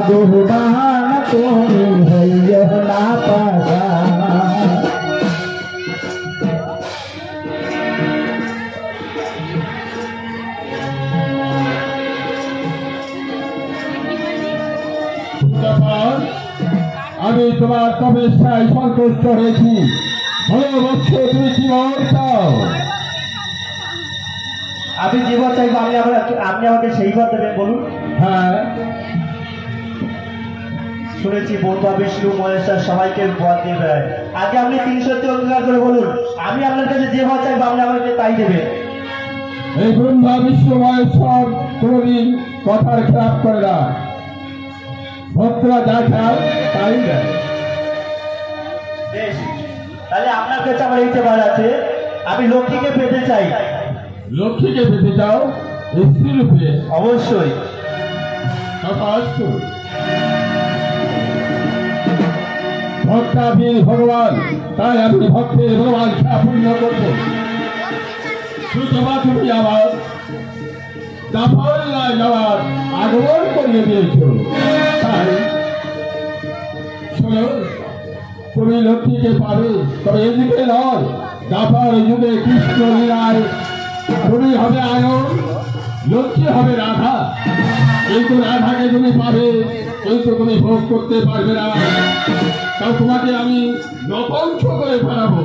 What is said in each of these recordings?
कुर्बान তুমি হইও না পাগা আমি তোমার তপস্যায় সন্তুষ্ট হয়েছি ভালোবাসছো তুমি কি চাও আমি জীবন চাইবো আপনি আমাকে সেই পথ দেবেন বলুন হ্যাঁ শুনেছি ব্রহ্মা বিষ্ণু মহেশ্বর সবাইকে পথ দিয়ে বেড়ায় আগে আপনি 300 অঙ্গীকার করে বলুন আমি আপনার কাছে যে পথ চাইবো আপনি আমাকে তাই দেবেন এই ব্রহ্মা বিষ্ণু মহেশ্বর কোনদিন কথার খেলাপ করে না ভক্তরা যা চায় তাই দেয় বেশ তাহলে আপনার কাছে আমার এই চেয়ে আছে আমি লক্ষ্মীকে পেতে চাই লক্ষ্মীকে পেতে চাও স্ত্রী রূপে অবশ্যই ভক্তাধীন ভগবান তাই আমি ভক্তের ভগবান পূর্ণ করব সুতরাং তুমি আমার জাফরুল্লাহ যাওয়ার আগমন করিয়ে দিয়েছ তাই শোনো তুমি লক্ষ্মীকে পাবে তবে এদিকে নয় জাফর যুগে কৃষ্ণ লীলায় তুমি হবে আয়ন লক্ষ্মী হবে রাধা কিন্তু রাধাকে তুমি পাবে কিন্তু তুমি ভোগ করতে পারবে না তাও তোমাকে আমি নপঞ্চ করে ফেরাবো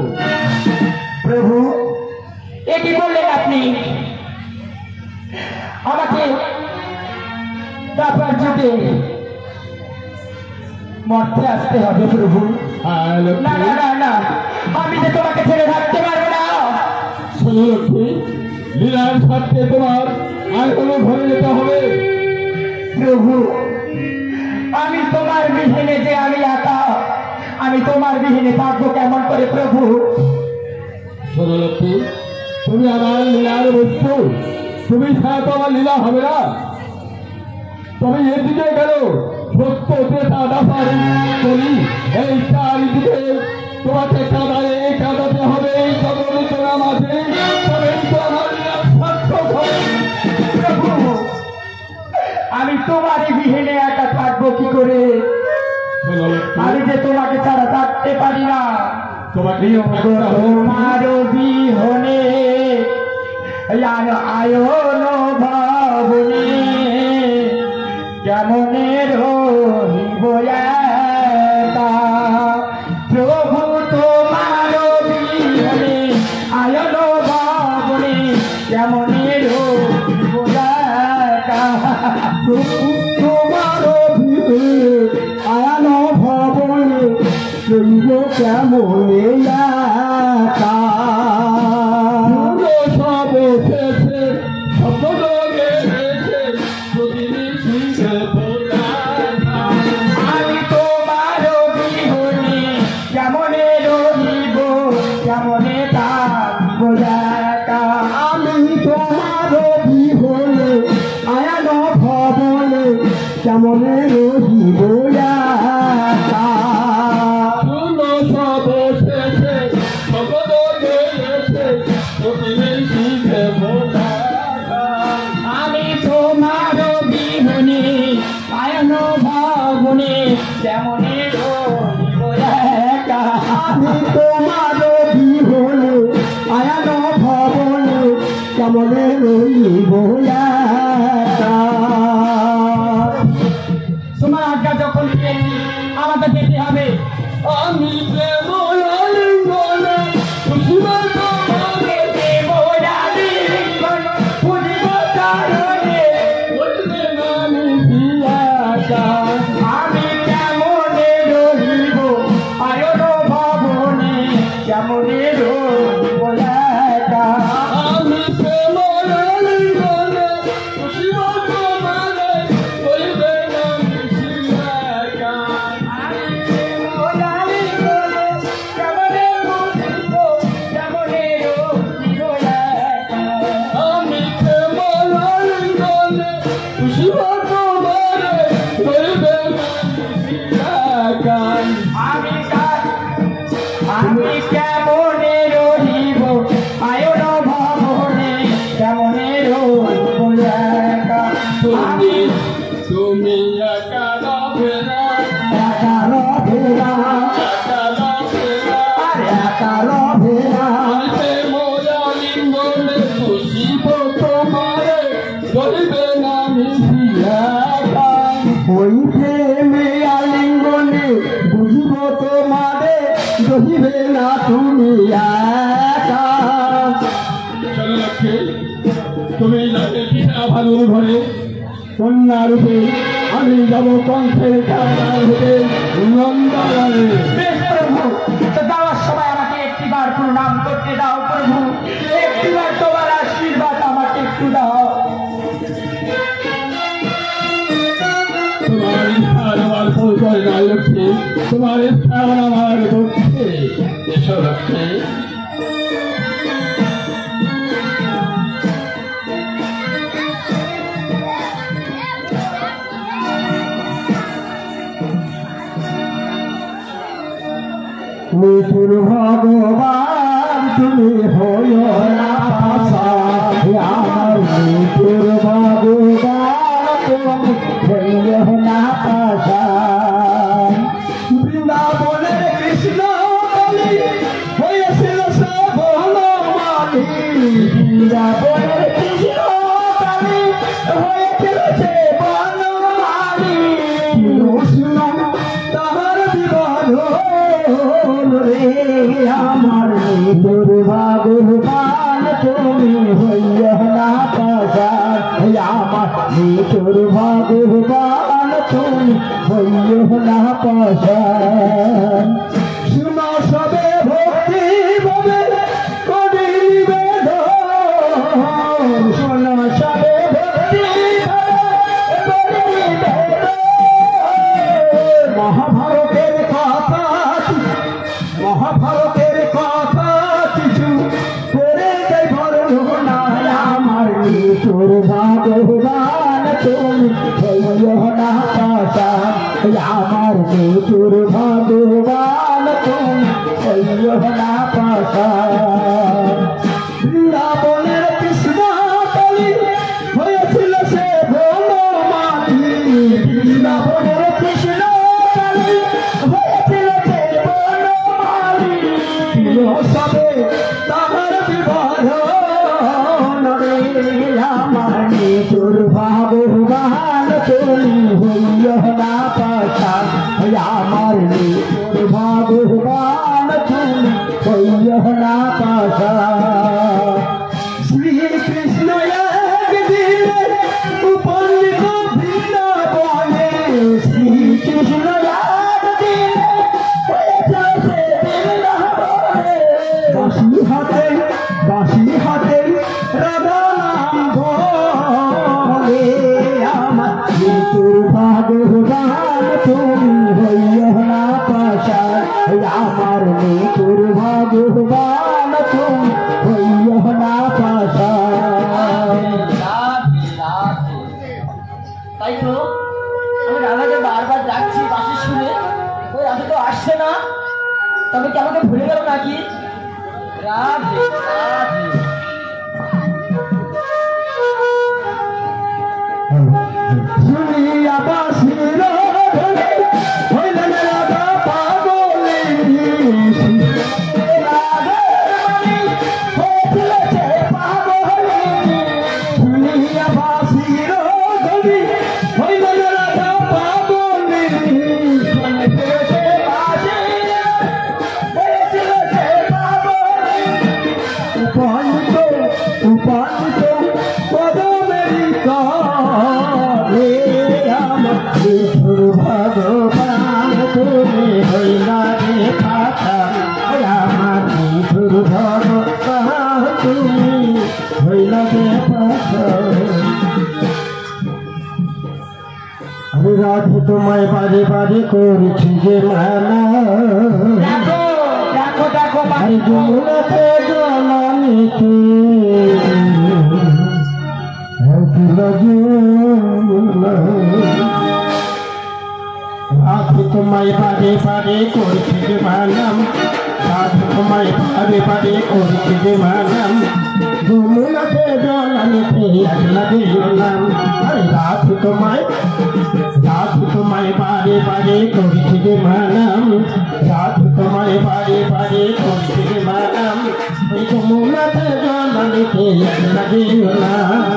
প্রভু এ কি বললেন আপনি আমাকে তারপর যুগে মরতে আসতে হবে প্রভু না না না না আমি যে তোমাকে ছেড়ে থাকতে পারবো না শোনো লক্ষ্মী লীলার স্বার্থে তোমার আয়তনে ভরে যেতে হবে প্রভু আমি তোমার বিহীনে যে আমি একা আমি তোমার বিহীনে থাকবো কেমন করে প্রভু শোনো লক্ষ্মী তুমি আমার লীলার বস্তু তুমি ছাড়া তো আমার লীলা হবে না তবে এদিকে গেল সত্য ক্রেতা দাসার করি এই চারিদিকে তোমাকে কাদায় কাদাতে হবে এই জগতের মাঝে তবেই তো আমার লীলা সার্থক হবে প্রভু আমি তোমারই বিহীনে একা থাকবো কি করে আমি যে তোমাকে ছাড়া থাকতে পারি না তোমাকে তোমার বিহনে আয়ন ভাবনে কেমনে রহিব একা প্রভু তোমার বিহনে আয়ন ভাবনে কেমনে রহিব একা তোমার আয়ান ভবনে রইব কেমন একা সব এসেছে শব্দ গেছে আমি তোমার বিহনে কেমনে রহিব কেমনে থাকব একা আমি তোমার বিহনে আয়ান ভবনে কেমন রহিব একা সব এসেছে শব্দ গেছে আমি তোমার বিহনে আয়ন ভাবনে কেমনে রহিব একা আমি তোমার বিহনে আয়ান ভবনে কেমন রইব একা তোমার আজ্ঞা যখন দিলেন আমাকে যেতে হবে আমি প্রেম আলিঙ্গনে খুশিব তোমাকে দেব আলিঙ্গন খুঁজিব তারণে বলবে আমি পিয়াসা আমি কেমনে রহিব আয়ন ভবনে কেমনে রহিব একা আমি প্রেম আলিঙ্গনে খুশিব তোমাকে বলবে আমি পিয়াসা আমি প্রেম আলিঙ্গনে খুশিব তোমাকে বলবে আমি পিয়াসা আমি কেমনে রহিব আয়ন ভবনে কেমনে রহিব একা তুমি একা রবে রহিবে না মিশিয়া গান। ওই প্রেমে আলিঙ্গনে বুঝিব তোমারে রহিবে না তুমি একা। চন্দ্রলক্ষ্মী, তুমি যাবে পিতা ভানুর ঘরে, কন্যা রূপে আমি যাব কণ্ঠের কারণার হতে নন্দনে। বেশ প্রভু, তো যাওয়ার সময় আমাকে একটিবার প্রণাম করতে দাও প্রভু, একটিবার তোমার আশীর্বাদ আমাকে একটু দাও। তোমার ইচ্ছা আমার পরিচয় নয় লক্ষ্মী, তোমার ইচ্ছা আমার দুঃখে। এসো লক্ষ্মী। মৃত্যুর ভগবান তুমি হইও না পাশা, আমার মৃত্যুর ভগবান তুমি হইও না পাশা। বৃন্দাবনের কৃষ্ণ বলি হয়েছিল সব বনমালী, বৃন্দাবনের কৃষ্ণ বলি হয়েছিল সে বনমালী। কৃষ্ণ তাহার বিবাদ রে আমার মৃত্যুর ভগবান তুমি হইয়া না পাশা, আমার মৃত্যুর ভগবান তুমি হইয়া না পাশা। শুনো সবে ভক্তি ভাবে করি নিবেদন, শুনো সবে ভক্তি ভাবে করি নিবেদন। মহাভারতের কথা মহাভারতের কথা কিছু করে যাই বর্ণনা, আমার মৃত্যুর ভগবান তুমি হইও না পাশা, আমার মৃত্যুর ভগবান তুমি হইও না পাশা। বৃন্দাবনের কৃষ্ণ বলি হয়েছিল সে বনমালী, বৃন্দাবনের কৃষ্ণ বলি হয়েছিল সে বনমালী। সবে তাহার বিবাহ রে আমার মৃত্যুর ভগবান তুমি হইও না পাশা, আমার মৃত্যুর ভগবান তুমি হইও না পাশা। শ্রীকৃষ্ণ একদিনে উপনীত বৃন্দাবনে, শ্রীকৃষ্ণ একদিনে হয়েছে বৃন্দাবনে। বাঁশি হাতে রাধা নাম বলে, আমার মৃত্যুর ভগবান তুমি হইও না পাশা, আমার মৃত্যুর ভগবান তুমি হইও না পাশা। তাই তো আমি রাধাকে বারবার ডাকছি বাসে শুনে, ওই রাধা তো আসছে না। তবে কি আমাকে ভুলে গেল নাকি? রাধে রাধে। শুনিয়া বাঁশির ধ্বনি হইলেন রাধা পাগলিনী, শুনিয়া বাঁশির ধ্বনি হইলেন রাধা পাগলিনী। উপানিত পদমেরি রে আমার মৃত্যুর ভগবান তুমি হইলা রে পাশা, আমার মৃত্যুর ভগবান তুমি হইলা রে পাশা। আমি রাধে তোমায় বারে বারে করেছি যে মানা, দেখো দেখো যমুনাতে জলানিতে রাধে তোমায় বারে বারে করেছি যে মানাম, রাধে তোমায় বারে বারে করেছি যে মানাম। যমুনাতে জলানিতে একলা দিলাম, রাধে তোমায় বারে বারে করেছি যে মানাম, রাধে তোমায় বারে বারে করেছি যে মানাম। যমুনাতে জলানিতে একলা দিলাম।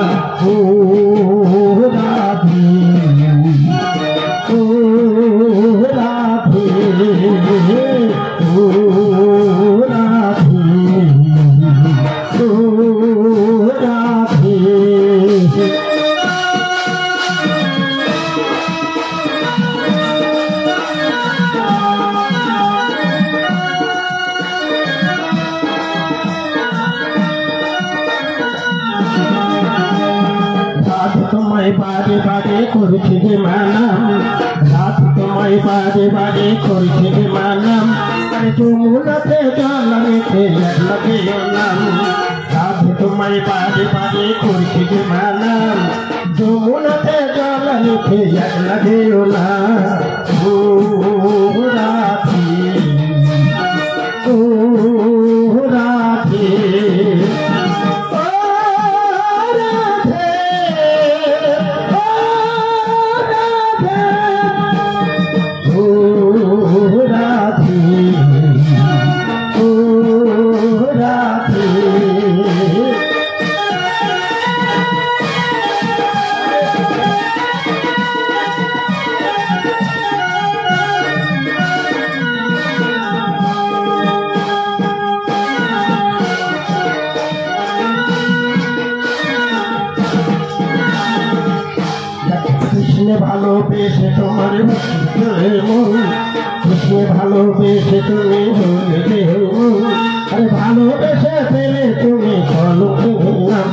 তোমায় বারে বারে করছি যে মানাম, রাত তোমায় বারে বারে করছি যে মানাম, আরে যমুনাতে জল রেখে লাগে নাম, রাত তোমায় বারে বারে করছি যে মানাম, যমুনাতে জল রেখে লাগে না। ও রাধে ও রাধে কৃষ্ণে ভালোবেসে তোমার মন, কৃষ্ণে ভালোবেসে তুমি হলে মন, আরে ভালোবেসে পেলে তুমি চলো নাম।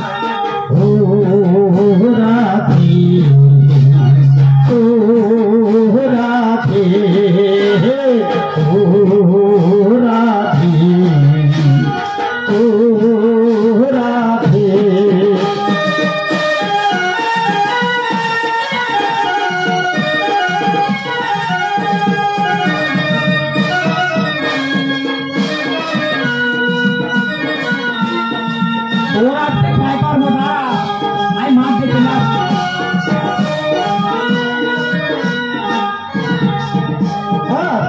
ও রাধে ও রাধে ও রাধে ও রাধে।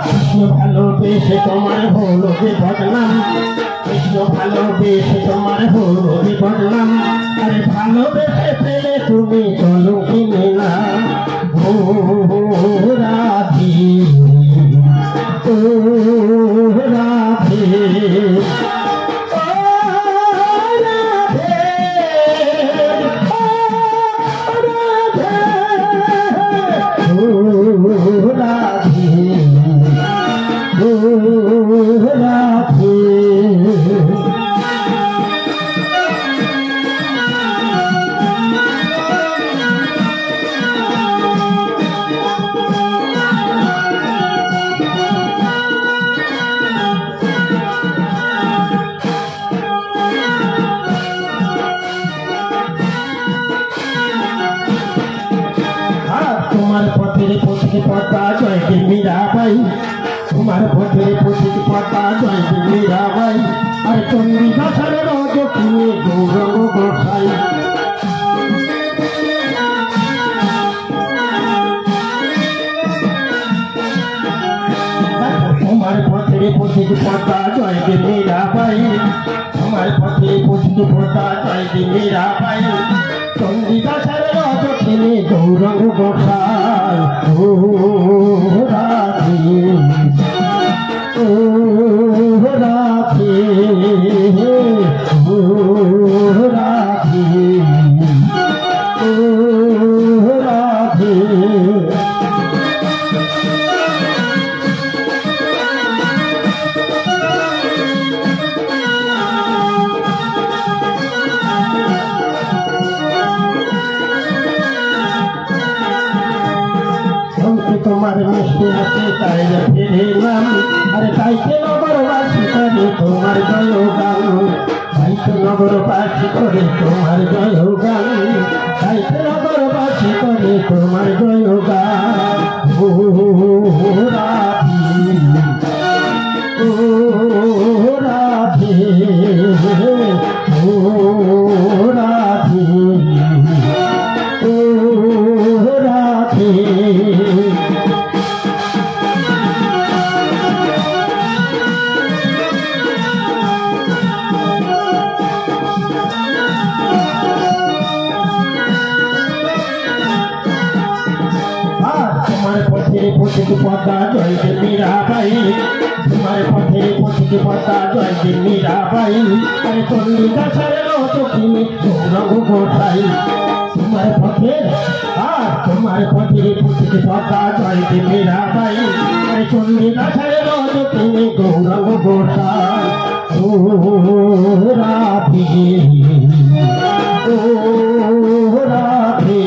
কৃষ্ণ ভালোবেসে তোমার হলো যে বদনাম, কৃষ্ণ ভালোবেসে তোমার হলো যে বদনাম, আরে ভালোবেসে পেলে তুমি চলো কিনে না। ও রাধে ও রাধে তোমার পথের পথে পথা জয় হে মীরাবাই, তোমার পথের পথে পথা জয় হে মীরাবাই, আর চন্ডী দাসের দক্ষিণে গৌরব গোসাই। তোমার পথের পথে পথা জয় হে মীরাবাই, তোমার পথের পথে পথা জয় হে মীরাবাই, চন্ডী দাসের দক্ষিণে গৌরব গোসাই। ও রাধে ও রাধে ও রাধে ও রাধে। তোমার মিষ্টি হাসি তাই ফিরে নাম, আরে তাইকে নগরবাসী করে তোমার জয় গান, তাইকে নগরবাসী করে তোমার জয় গান, তাইকে নগরবাসী করে তোমার জয় গান। ও রাধে ও রাধে ও রাধে ও রাধে। তোমার পথের পথিক পথা জয় হে মীরাবাই, তোমার পথের পথিক পথা জয় হে মীরাবাই, আরে চন্ডী দাসের দক্ষিণে গৌরব গোসাই। তোমার পথের তোমার পথের পথিক পথা জয় হে মীরাবাই, আরে চন্ডী দাসের দক্ষিণে গৌরব গোসাই। ও রাধে ও রাধে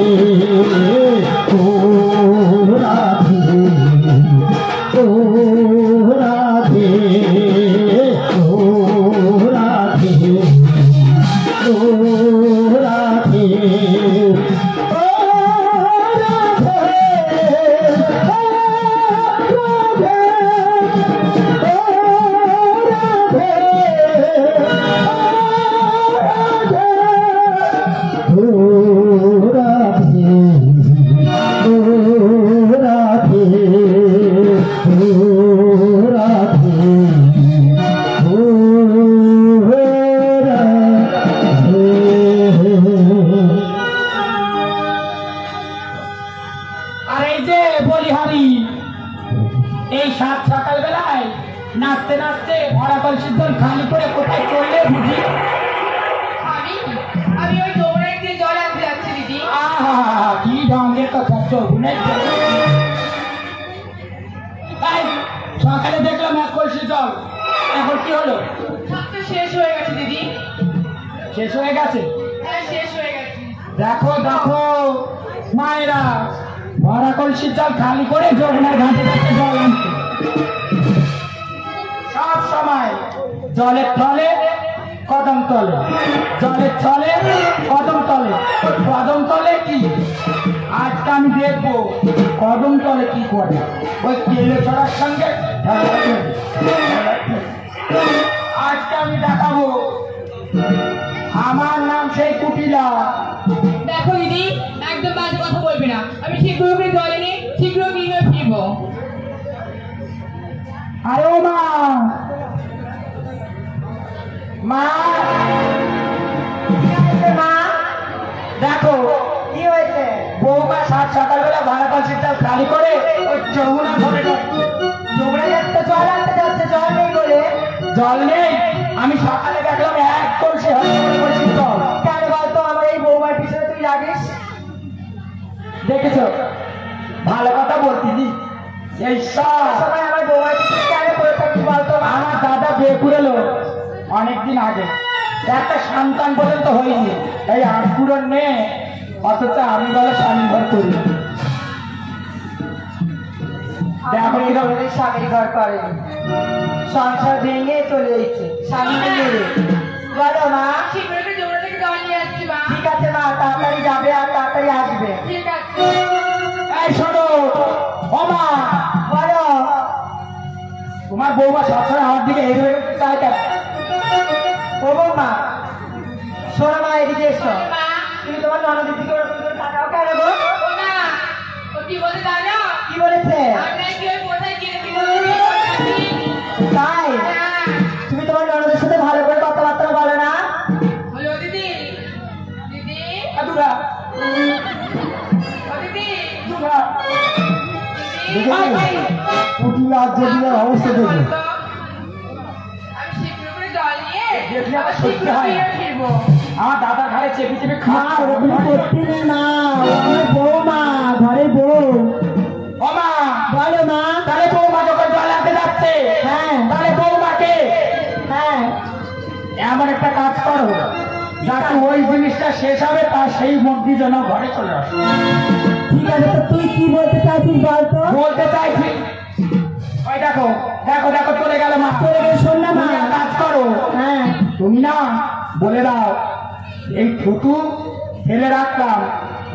বিহারি এই সাত সকাল বেলায় নাচতে নাচতে ভরা কলসির জল খালি করে কোথায় চললে বুঝি? আমি আমি ওই ডোবরের দিয়ে জল আনতে যাচ্ছি দিদি। আহা কি ঢঙ্গের কথা চলুনের সকালে দেখলাম এক কলসি জল, এখন কি হলো? সব তো শেষ হয়ে গেছে দিদি। শেষ হয়ে গেছে? হ্যাঁ শেষ হয়ে গেছে। দেখো দেখো মায়েরা ভরা কলসির জল খালি করে যমুনার ঘাটে ঘাটে জল আনছে। সব সময় জলের তলে কদম তলে, জলের তলে কদম তলে, কদম তলে কি? আজকে আমি দেখবো কদম তলে কি করে। ওই কেলে চড়ার সঙ্গে আজকে আমি দেখাবো। আমার নাম সেই কুটিলা। দেখো দিদি, একদম বাজে কথা বলবে না। আমি শীঘ্র করে জল এনে শীঘ্র গিয়ে ফিরবো। আরে ও মা, মা মা দেখো কি হয়েছে? বৌমা সাত সকালবেলা ভাড়া কলসিটা খালি করে ওই যমুনা ঘরে তোমরা একটা জল আনতে যাচ্ছে, জল নেই বলে। জল নেই। আমি সকালে দেখলাম এক কলসি কলসির জল। কেন বলতো আমার এই বৌমার পিছনে তুই লাগিস? দেখেছো, ভালো কথা বলতিনি। এই সব সবাই আমার বৌমার পিছনে কেন পড়ে থাকবি বলতো? আমার দাদা বিয়ে করেলো অনেকদিন আগে, একটা সন্তান পর্যন্ত হয়নি। এই আটপুরন মেয়ে, অথচ আমি বলে স্বামী ঘর করি। দেখো কিরকম স্বামীর ঘর করে, সংসার ভেঙে চলে এসেছে স্বামীকে মেরে। বলো মা। শীঘ্র করে ডোবরা থেকে জল নিয়ে আসছি মা। ঠিক আছে মা, তাড়াতাড়ি যাবে আর তাড়াতাড়ি আসবে। ঠিক আছে। এই শোনো ও মা, বলো। তোমার বৌমা সবসময় আমার দিকে এগিয়ে চায় কেন? ও বৌমা, শোনো মা, এদিকে এসো। মা, তুমি তোমার ননদের দিকে ওরকম করে তাকাও কেন গো? ও মা, ও কি বলে জানো? কি বলেছে? আমরা কি ওই কোথায় গিয়ে ফিরবো? তাই হ্যাঁ। তুমি তোমার ননদের সাথে ভালো করে কথাবার্তা বলো না? হলো দিদি। দিদি, দুরা ও দিদি, দুরা দিদি। কুটিলা জেডিয়ার অবস্থা দেখো। বলতো, আমি শীঘ্র করে জল নিয়ে দেখলে আমার শীঘ্র সহ্য হয় না। ফিরে ফিরবো। আমার দাদার ঘরে চেপে চেপে মা, খাওয়া ওরকম করতে নেই মা, ও আমার বৌমা, ঘরে বউ। ও মা, বলো মা। তাহলে বৌমা যখন জল আনতে যাচ্ছে, হ্যাঁ তাহলে বৌমাকে হ্যাঁ, এমন একটা কাজ করো যাতে ওই জিনিসটা শেষ হবে, তার সেই মধ্যে যেন ঘরে চলে আসে। ঠিক আছে, তো তুই কি বলতে চাইছিস বলতো? বলতে চাইছি, ওই দেখো দেখো দেখো চলে গেল মা। চলে গেলে শোন না মা। তুমি এক কাজ করো, হ্যাঁ তুমি না বলে দাও এই থুতু ফেলে রাখলাম,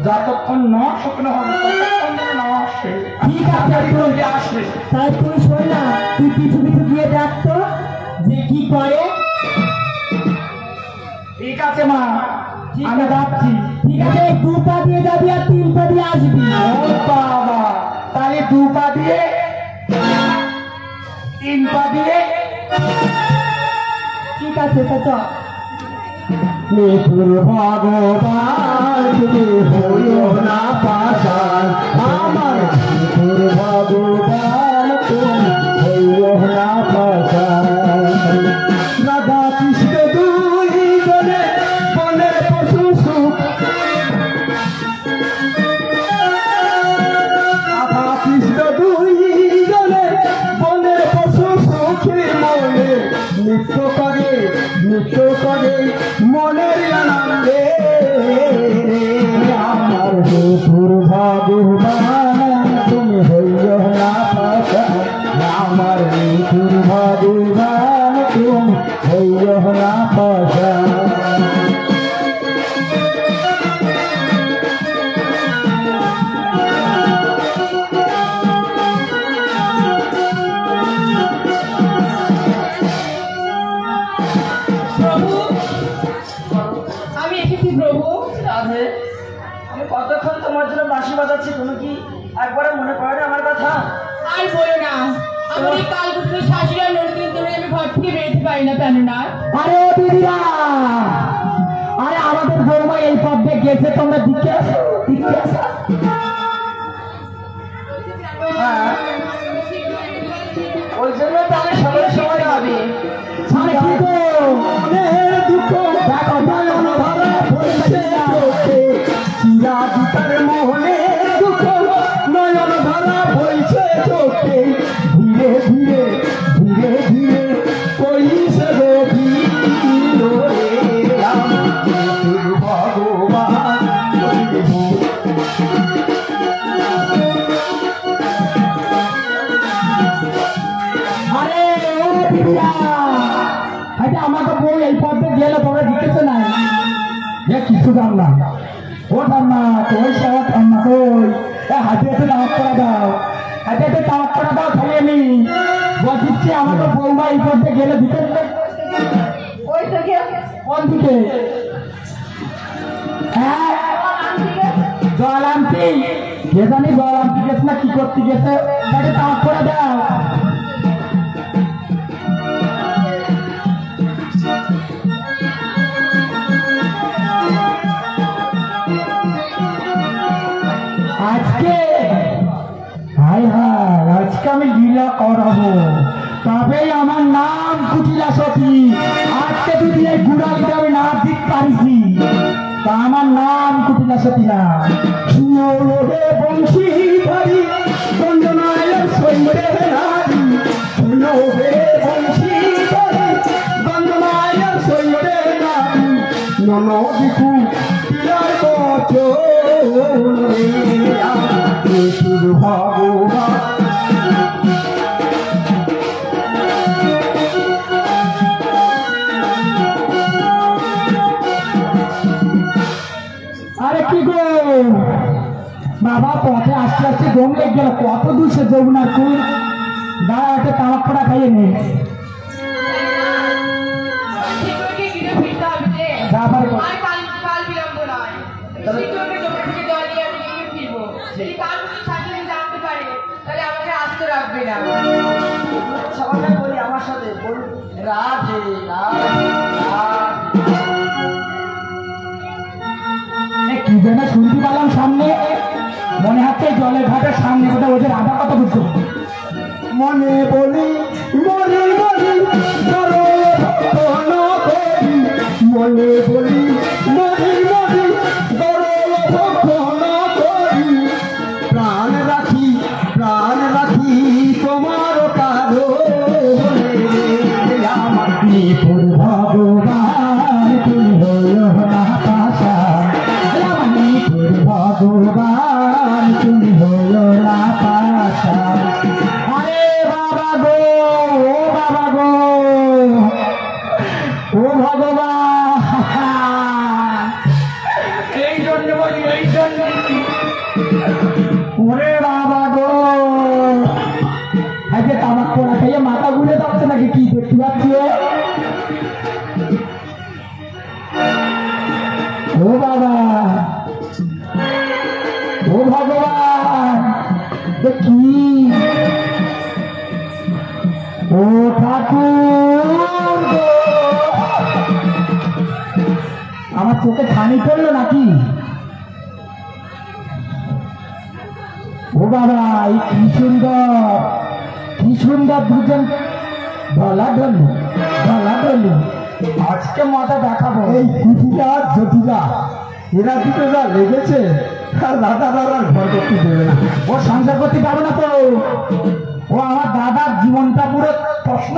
যতক্ষণ ন শুকনো হবে ততক্ষণ যেন না আসে। ঠিক আছে, তাড়াতাড়ি করে আসবে। তাই তুই শোন না, তুই পিছু পিছু গিয়ে দেখতো যে কি করে। ঠিক আছে মা, আমি যাচ্ছি। ঠিক আছে, 2 পা দিয়ে যাবি আর 3 পা দিয়ে আসবি। ও বাবা, তাহলে 2 পা দিয়ে 3 পা দিয়ে। ঠিক আছে, তো চল। নিঠুর ভগবান তুমি হইও না পাশান, আমার নিঠুর ভগবান তুমি হইও না পাশান। রাধা কৃষ্ণ দুই জনে বনের পশু সুখ, রাধা কৃষ্ণ দুই জনে বনের পশু সুখী মনে নৃত্য করে মনের আনন্দে। আমার নিঠুর ভগবান তুমি হইও না পাশান, আমার নিঠুর ভগবান তুমি হইও না পাশান। প্রভু, আমি এসেছি প্রভু। রাধে, আমি কতক্ষণ তোমার জন্য বাঁশি বাজাচ্ছি, তুমি কি একবারে মনে পড়ে না আমার কথা? আর বলো না, আমার এই কালকুটুর শাশুড়ি নদীর ধরে আমি ঘর থেকে বেরোতে পারি না কেন না? আরে ও দিদিরা, আরে আমাদের বৌমা এই পথে গেছে, তোমরা দিকে আসো, দিকে আসো। আচ্ছা আমাকে বই এই পথে গেলে তোমরা জিজ্ঞেস না কিছু জানলাম ও ঠান্না ওই সব ঠান্না কই হাতে হাতে দাওয়াত করা দাও হাতে হাতে দাওয়াত করা দাও খালি আমি বলছি আমাকে বৌমা এই পথে গেলে দিতে ওই থেকে কোন দিকে হ্যাঁ জল আনতি কে জানি জল আনতে গেছে না কি করতে গেছে তাকে দাওয়াত করে দাও আজকে হায় হায় আজকে আমি লীলা করাবো তবেই আমার নাম কুটিলা সতী আজকে যদি এই গুড়ালিতে আমি না দিতে পারিছি তা আমার নাম কুটিলা সতী না শুনোরে বংশী ধরি বন্দনায় সৈন্যে নারী শুনোরে বংশী ধরি বন্দনায় সৈন্যে নারী ননদিকু টিলার বচন ভগবান আরে কি গো বাবা পথে আস্তে আস্তে দম লেগে গেল কত দূর সে যমুনার কুল দাঁড়া একটা তামাক ফোড়া খাইয়ে নে শিখরকে গিরে ফিরতে হবে যে যা পারে কর। আর কাল বিলম্ব নয় শিখরকে জমি থেকে জল নিয়ে আমি গিয়ে ফিরবো যদি কাল কোনো শাশুড়ি জানতে পারে তাহলে আমাকে আস্ত রাখবে না সবাই বলি আমার সাথে বল রাধে রাধে কি যেন শুনতে পেলাম সামনে মনে হচ্ছে জলের ঘাটের সামনে কোথাও ওদের আধা কথা বুঝছো মনে বলি মনে বলি মনে বলি মনে বলি প্রাণ রাখি তোমার কারো আমার নিপুর ভগবান তুমি হলো না পাশা ভগবান তুমি হলো না পাশা আরে বাবা গো ও বাবা গো ও ভগবান এই জন্য বলি এই জন্য ওরে বাবা গো আজকে তামাক পোড়া খেয়ে মাথা ঘুরে যাচ্ছে নাকি কি দেখতে পাচ্ছি ও বাবা ও ভগবান কি ও ঠাকুর আমার চোখে ছানি পড়লো নাকি ও বাবা এই কি সুন্দর দুজন ঢলা ঢলু আজকে মাথা দেখাবো এই কুটিরা জ্যোতিরা এরা দুটো যা লেগেছে আর দাদা দাদার ঘর করতে দেবে না ও সংসার করতে পারবে না তো ও আমার দাদার জীবনটা পুরো প্রশ্ন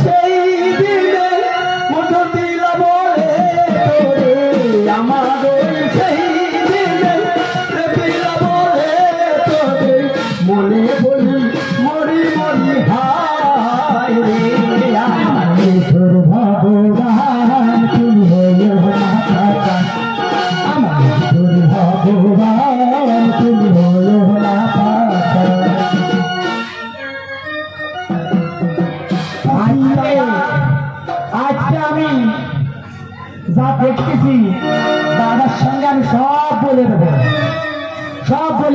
সেই দিনে মতো দিল বলে আমার সেই দিনে দিল বলে তোরে মনে বলি মরি মরি হায় রে আমার তোর ভগবান তুমি হলো না পাশা আমার তোর ভগবান তুমি হলো না পাশা আজকে আমি যা দেখতেছি দাদার সঙ্গে আমি সব বলে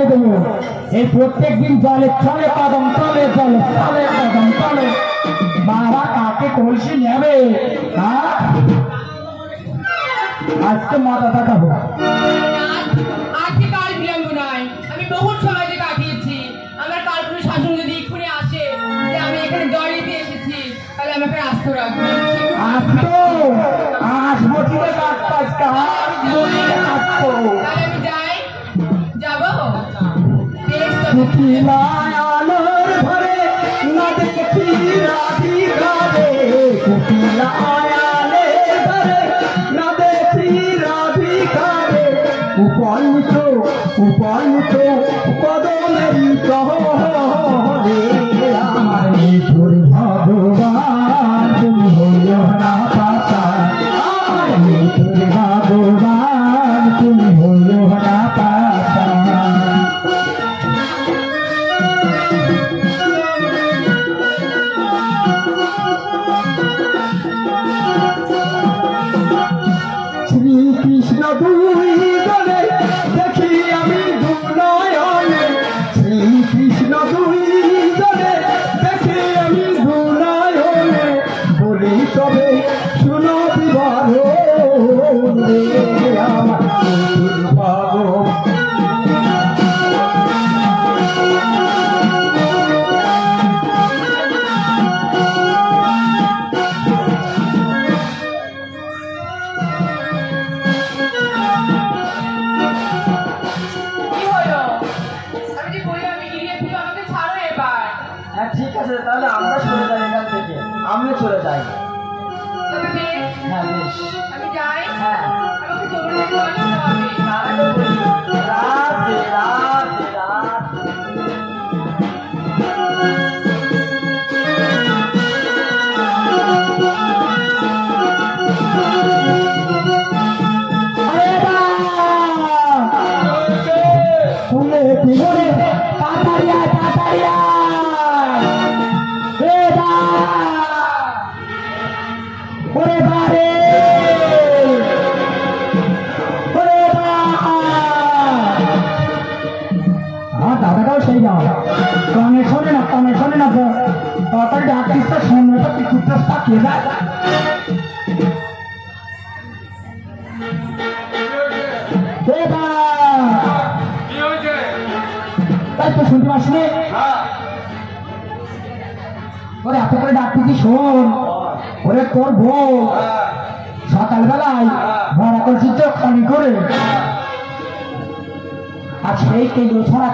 দেবো এই প্রত্যেক দিন জলে চলে কদম তলে জলে চলে কদম তলে বাবা কাকে কলসি নেবে হ্যাঁ আজকে মাথা দেখাবো আজকে কাল বিলম্ব নয় আমি বহুত সময় যে কাটিয়েছি আমার কাল কোনো শাসন যদি এক্ষুনি আসে যে আমি এখানে জল নিতে এসেছি তাহলে আমাকে আস্ত রাখবে আসবো ঠিক আছে আসবো তাহলে আমি যাই যাবো বেশ তবে। আলোর ঘরে না দেখি রাধিকারে কুটিলা আয়ালে ঘরে না দেখি রাধিকারে উপনীত উপনীত কদমেরি কহরে আমার মৃত্যুর ভগবান তুমি হইও না পাশা আমার মৃত্যুর ভগবান তুমি হইও না পাশা শ্রীকৃষ্ণ দুই জনে দেখি আমি দুনয়নে শ্রীকৃষ্ণ দুই জনে দেখি আমি দুনয়নে বলি তবে শুনো বিবরণ আমার ভগবান কি হলো? আমি যে বললাম আমি গিয়ে তুমি আমাকে ছাড়ো এবার। হ্যাঁ ঠিক আছে, তাহলে আমরা চলে যাই এখান থেকে, আমিও চলে যাই। তবে বেশ, হ্যাঁ বেশ, আমি যাই। হ্যাঁ আমাকে দৌড়ে চলে যেতে হবে। রাধে রাধে রাধে। ফুলে পিছনে তাড়াতাড়িয়া তাড়াতাড়িয়া ওরে বারে ওরে বা আমার দাদাটাও সেই যাও কানে শোনে না তো তাড়াতাড়ি ডাক্তারটা শুনবে তো কিছুটা তাকিয়ে যায় কি হয়েছে? তাই তো শুনতে পাসনি হ্যাঁ, ওরে এত করে ডাকতেছি শোন ওরে তোর বউ সকালবেলায় ভাড়া করছিস তো খালি করে আর সেই কেলো ছড়া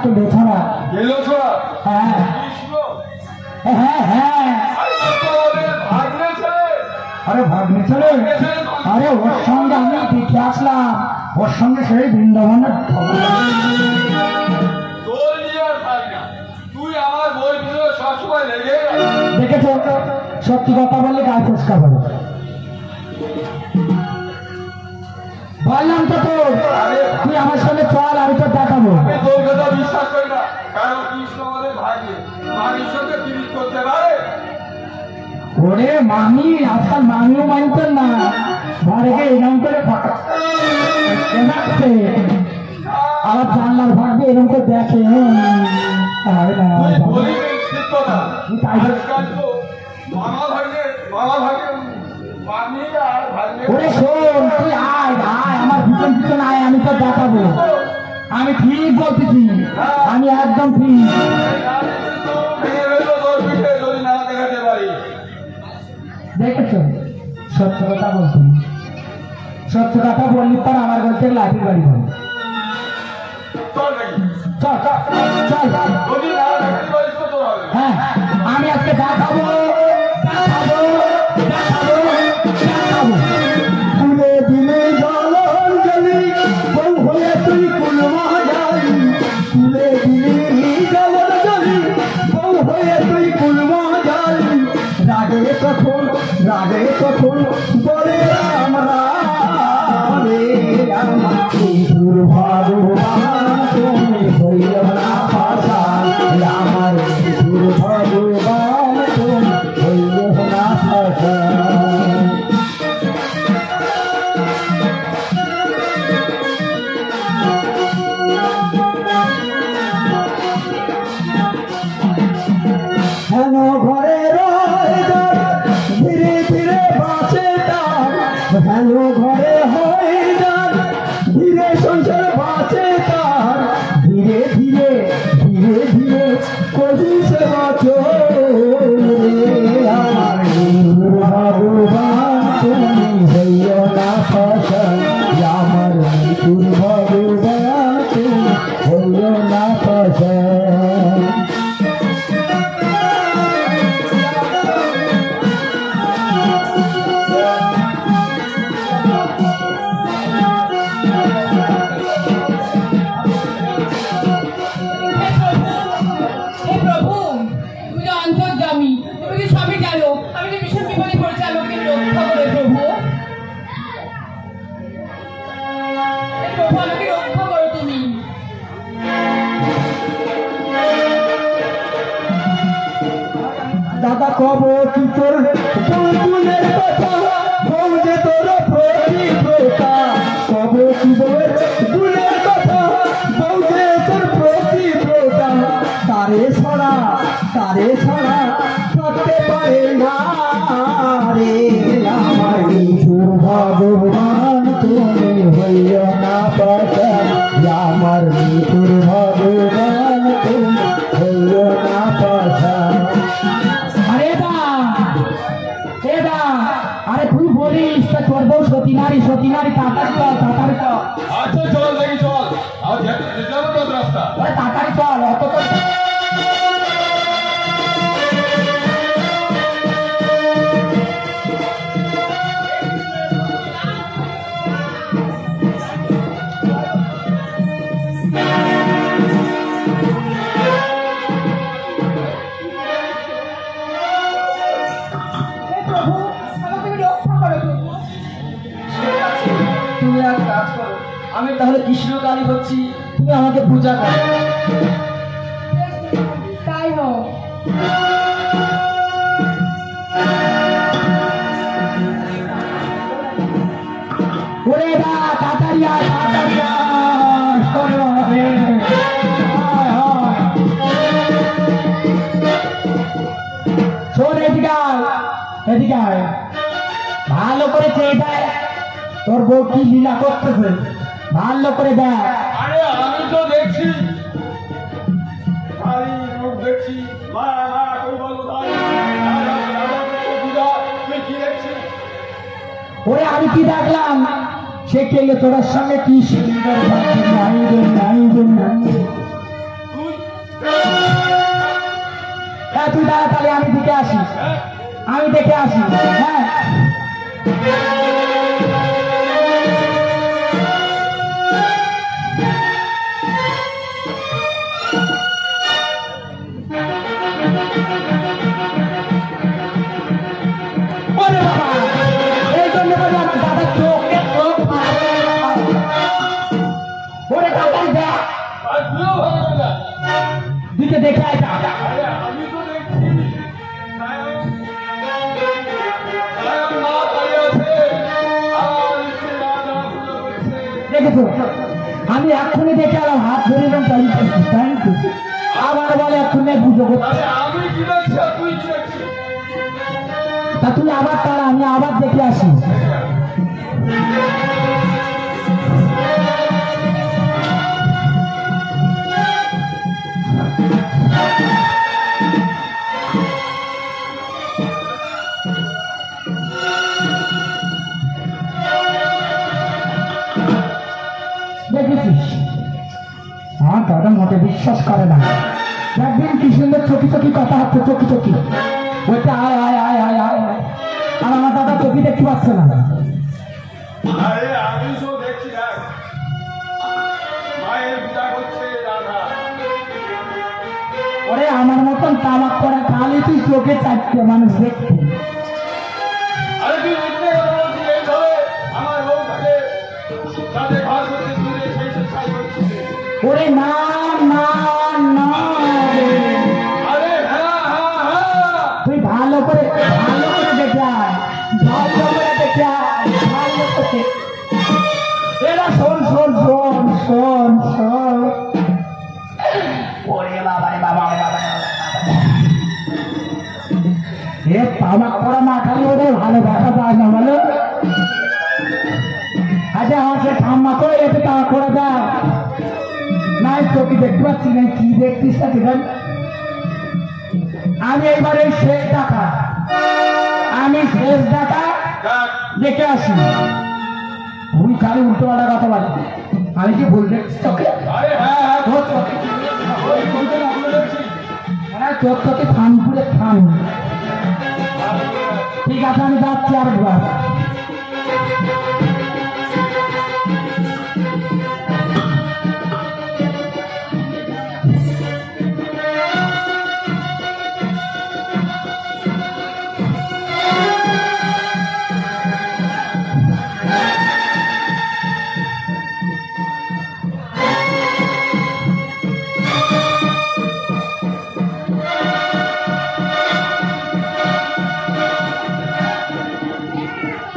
গেলো ছোড়া হ্যাঁ কৃষ্ণ হ্যাঁ হ্যাঁ ভাগ্নে ছেলে আরে ভাগ্নে ছেলে আরে ওর সঙ্গে আমি দেখে আসলাম ওর সঙ্গে সেই বৃন্দাবনের খবর। তোর নিয়ে আর থাক না, তুই আমার বই ভিতরে সবসময় লেগে দেখেছো সত্যি কথা বললে গায়ে ফসকা বলে বললাম তো তোর তুই আমার সঙ্গে চল আমি তোর দেখাবো আমি তোর কথা বিশ্বাস করি না, কারণ কৃষ্ণ আমাদের ভাগ্নে মানির সঙ্গে পিরিত করতে পারে। ওরে মামি আজকাল মামিও মানতেন না ঘরে এরকম করে ফাঁকা আবার জানলার ভাগ্যে এরকম করে দেখে আরে না, তুই বলি ঠিক কথা, তুই তাই বল। আজকাল তো মামা ভাগ্নে মানি আর ভাগ্নে ওরে শোন তুই আয় আয় আমার পিছন আয় আমি তো দেখাবো আমি ঠিক বলতেছি আমি একদম ঠিক ভেঙে ফেলবো তোর পিঠে যদি না দেখাতে পারি। দেখেছো সত্য কথা বলছি সত্য কথা বললি পর আমার বলতে লাঠির বাড়ি বল চল নাকি, চল চল চল যদি না দেখাতে পারিস তো তোর হবে না। হ্যাঁ আমি আজকে দেখাবো দেখাবো দেখাবো দেখাবো তুলে দিলে জলাঞ্জলি বউ হয়ে তুই কুলমা যাবি তুলে দিলে জলাঞ্জলি বউ হয়ে তুই কুলমা যাবি রাগে কখন বলে আমরা রে আমার ভগবান তুমি হইও না পাশা আমার ভগবান তুমি হইও না পাশা হেন ঘরে রয় ধীরে ধীরে বাঁচে তার হেন ঘরে হয় যার ধীরে সংসার বাঁচে তার ধীরে ধীরে ধীরে ধীরে কবি সে বাঁচো আমার ভগবান তুমি হইও না পাশা আমার ভগবান তুমি হইও না পাশা এক কাজ করো, আমি তাহলে কৃষ্ণকালী হচ্ছি, তুমি আমাকে পূজা করো। তাই হোক। ওরে বা তাড়াতাড়ি আয়, তাড়াতাড়ি আয়, শোনো রে। আয়, আয়। শোন, এদিকে আয়, এদিকে আয়। ভালো করে চেয়ে দেয় তোর বউ কি লীলা করতেছে, ভালো করে দেখ। আরে আমি তো দেখছি খালি রূপ দেখছি, মা মা কই বলো তাই তুই কি দেখছিস? ওরে আমি কি দেখলাম, সে কেলে তোর সঙ্গে কি সুন্দর বাকি নাই রে, নাই রে, নাই রে। হ্যাঁ তুই দাঁড়া, তাহলে আমি দেখে আসি, আমি দেখে আসি। হ্যাঁ ওরে বাবা, এই জন্য বলি আমি দাদা চোখে চোখ মারে। ওরে তাড়াতাড়ি দেখ, আর তুইও ভালো করে দেখ। দিকে দেখে আয়। আরে আমি তো দেখছি নায়ক মা দাঁড়িয়ে আছে আর সে রাধা পুজো করছে। দেখেছো, আমি এক্ষুনি দেখে এলাম, হাত ধরে এলাম, থ্যাংক ইউ। আবার বলে এক্ষুনি পুজো করছে। আরে আমি কি দেখছি আর তুই কি দেখছিস? তা তুই আবার তারা, আমি আবার দেখে আসি। দেখেছিস, আমার দাদা মোটে বিশ্বাস করে না। একদিন কি সুন্দর চকি চকি কথা হচ্ছে, চকি চকি ওইটা আয় আয় আয় আয় আয় আয়। আর আমার দাদা চকি দেখতে পাচ্ছে না। আরে আমি তো দেখছি দেখ মায়ের পূজা করছে রাধা। ওরে আমার মতন তামাক করে খালি তুই চোখে চাচ্ছে মানুষ দেখতে। আরে তুই মিথ্যে কথা বলছিস, এই ধরে আমার বউটাকে যাতে ঘর করতে দূরে সেই চেষ্টাই করছিস। ওরে না না না, আরে হ্যাঁ হ্যাঁ হ্যাঁ তুই ভালো করে দেখে আয়, ভালো করে দেখে আয়, ভালো করে। এরা শোন শোন শোন শোন শোন। ওরে বাবা রে বাবা রে বাবা রে বাবা। এ তামাক করা না খালি ওরে ভালো দেখা যায় না, বলো। আচ্ছা আমার সে ঠাম্মা করে এতে তামাক করে দেয় না, চোখে দেখতে পাচ্ছি না, কি দেখতিস না ঠিক আছে। আমি এইবারে শেষ দেখা, আমি শেষ দেখা দেখ দেখে আসি। তুই খালি উল্টো পাল্টা কথা বলে, আমি কি ভুল দেখছি তোকে? আরে হ্যাঁ হ্যাঁ তোর চোখে ওই ছবিটা আমি দেখছি। মনে হয় তোর চোখে থান পুরে থান। ঠিক আছে আমি যাচ্ছি আরেকবার।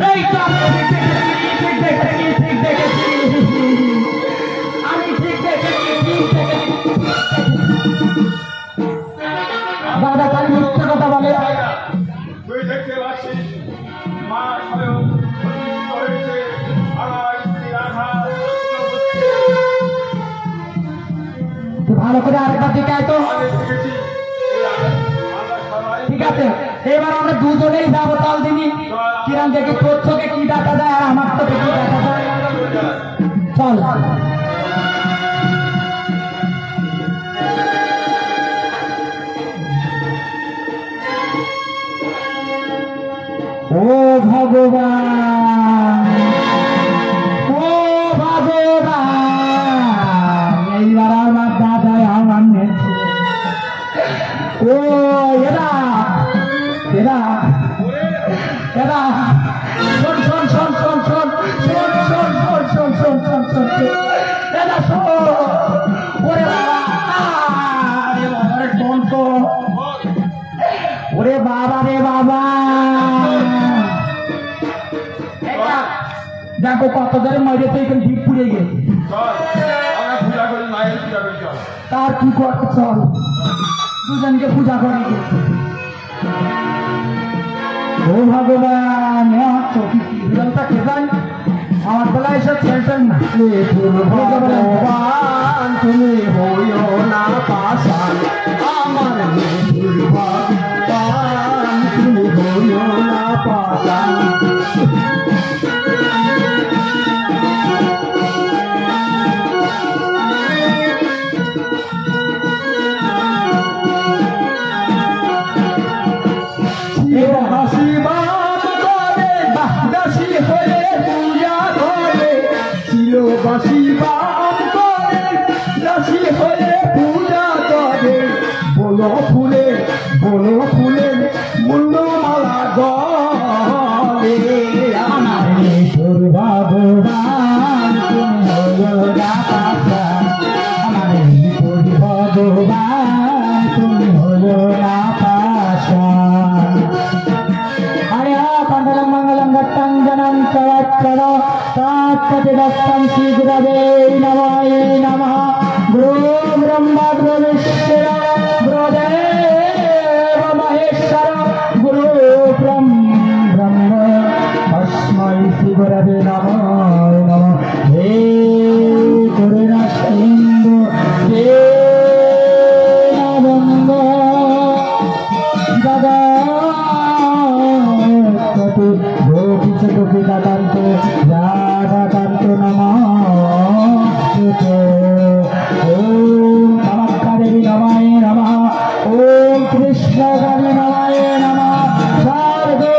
এই তো আমি ঠিক দেখেছি, ঠিক দেখেছি, আমি ঠিক দেখেছি, ঠিক দেখেছি। দাদা খালি মিথ্যে কথা বলে। তুই দেখতে পাচ্ছিস মা স্বয়ং প্রতিষ্ঠিত হয়েছে আমার স্ত্রী রাধা পুজো করছে। তুই ভালো করে আরেকবার দেখে আয় তো। আমি দেখেছি আমরা সবাই ঠিক আছে, এবার আমরা দুজনেই যাবো তাল দিনই। কিরম দেখি তোর চোখে কি দেখা যায় আর আমার চোখে কি দেখা যায়। চল। ও ভগবান, ও ভগবান, এইবার আমার দাদায় আমার নেছে। ও এরা এরা এরা শোন শোন শোন শোন শোন শোন শোন শোন শোন আমাকে কত ধরে মেরেছে এখানে ডিপ পুড়ে গেছে চল আমরা পূজা করি মায়ের পূজা করি চল তার কি করতে চল দুজনকে পূজা করে ও ভগবান দুজনটা কে জান আমার বেলায় এসে ছেলতেন না ভগবান তুমি হইও না পাশান আমার ভগবান তুমি হইও না পাশান হাসি বাপ করে দাসী হয়ে পূজা করে ছিল বাসি বাপ করে দাসী হয়ে পূজা করে বলো ফুলে মুন্ডমালা গলে আমার তোর ভগবান তুমি হলো রাজা আমার তোর ভগবান তুমি হলো রাজা Kandalam mangalam gattam janam kavachara tatpati dattam Sri Gurave Namaha Guru Brahma Guru Vishnu Guru Deva Maheshwara Guru Brahma Asmai Sri Gurave Namaha He Guru Rashindu He Navanga Dada Gopi Radhakanto Namaste Om Namaskadevi Namaye Namaha Om Krishna Gavi Namaye Namaha Sargo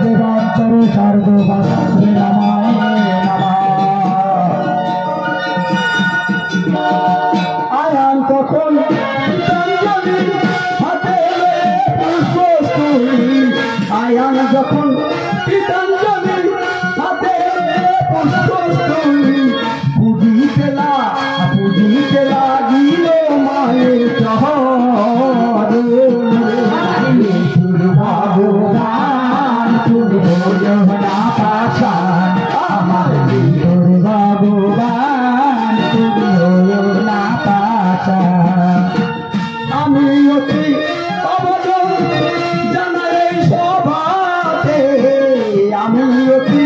Devantare Sargo Vastre Namaye Namaha Ayan তখন গীতাঞ্জলি হাতে পুষ্পস্তূলি আয়ান যখন গীতাঞ্জলি হাতে পুষ্পস্তূলি পুজিতে লাগিল মায়ের চরণে ভগবান তুমি হলো না পাশান আমার তোর ভগবান তুমি হলো না পাশান আমি অতি অবদান জানাই সভাতে আমি অতি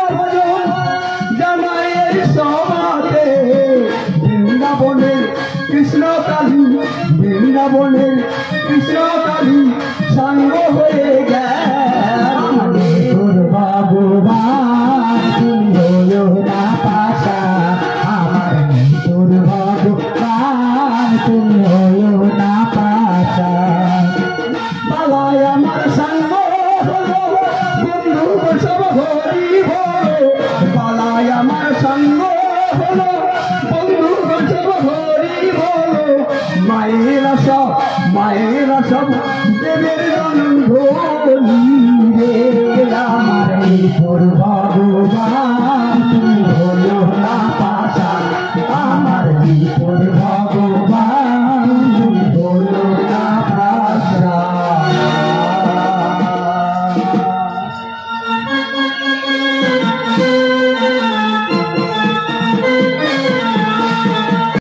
অবদান জানাই সভাতে বৃন্দাবনের কৃষ্ণকালী সাঙ্গ হয়ে গেল তোর ভগবান তুমি হলো না পাশা আমার তোর ভগবান তুমি হলো না পাশা বালায় আমার সাঙ্গ হলো বন্ধু সব হরি হলো বালায় আমার সাঙ্গ হলো বন্ধু সব হরি হলো মায়েরা সব দেবের গন্ধ রে আমার তোর ভগবান